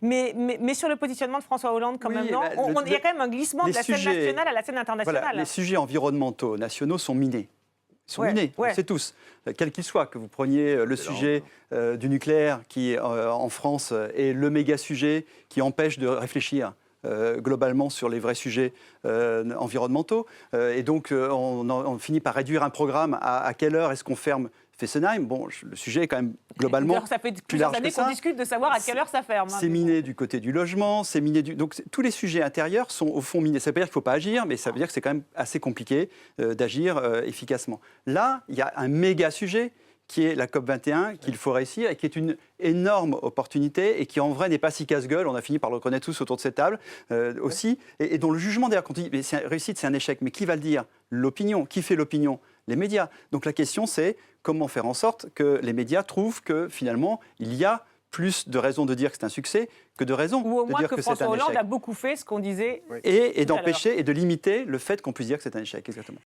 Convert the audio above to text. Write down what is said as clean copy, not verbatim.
Mais sur le positionnement de François Hollande, quand même, non, il y a quand même un glissement de la scène nationale à la scène internationale. Voilà, les sujets environnementaux nationaux sont minés. Ils sont minés, on le sait tous, quels qu'ils soient. Que vous preniez le sujet du nucléaire, qui en France est le méga sujet qui empêche de réfléchir globalement sur les vrais sujets environnementaux. Et donc, on finit par réduire un programme à quelle heure est-ce qu'on ferme Fessenheim. Bon, le sujet est quand même globalement ça fait plus large années que ça. qu'on discute de savoir à quelle heure ça ferme. C'est miné du côté du logement, c'est miné du... Donc tous les sujets intérieurs sont au fond minés. Ça veut pas dire qu'il ne faut pas agir, mais ça veut dire que c'est quand même assez compliqué d'agir efficacement. Là, il y a un méga sujet qui est la COP21, qu'il faut réussir, et qui est une énorme opportunité, et qui en vrai n'est pas si casse-gueule, on a fini par le reconnaître tous autour de cette table aussi, et dont le jugement d'ailleurs, quand on dit mais c'est réussite, c'est un échec, mais qui va le dire? L'opinion. Qui fait l'opinion? Les médias. Donc la question c'est comment faire en sorte que les médias trouvent que finalement il y a plus de raisons de dire que c'est un succès que de raisons ou au de moins dire que que c'est un François Hollande échec. a beaucoup fait ce qu'on disait. Et d'empêcher et de limiter le fait qu'on puisse dire que c'est un échec, exactement.